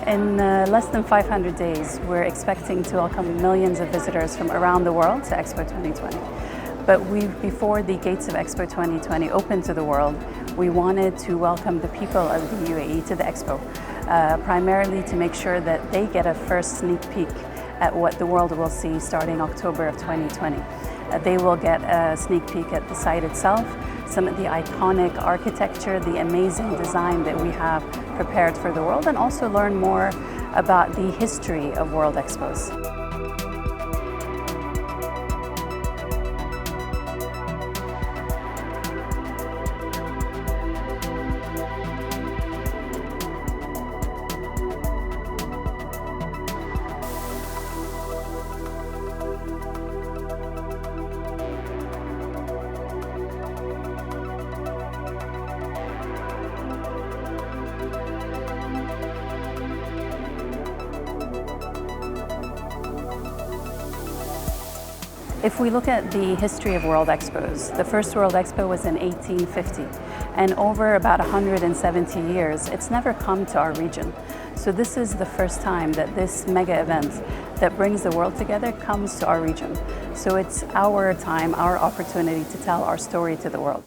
In less than 500 days, we're expecting to welcome millions of visitors from around the world to Expo 2020. But before the gates of Expo 2020 opened to the world, we wanted to welcome the people of the UAE to the Expo, primarily to make sure that they get a first sneak peek at what the world will see starting October of 2020. They will get a sneak peek at the site itself, some of the iconic architecture, the amazing design that we have prepared for the world, and also learn more about the history of World Expos. If we look at the history of World Expos, the first World Expo was in 1850, and over about 170 years, it's never come to our region. So this is the first time that this mega event that brings the world together comes to our region. So it's our time, our opportunity to tell our story to the world.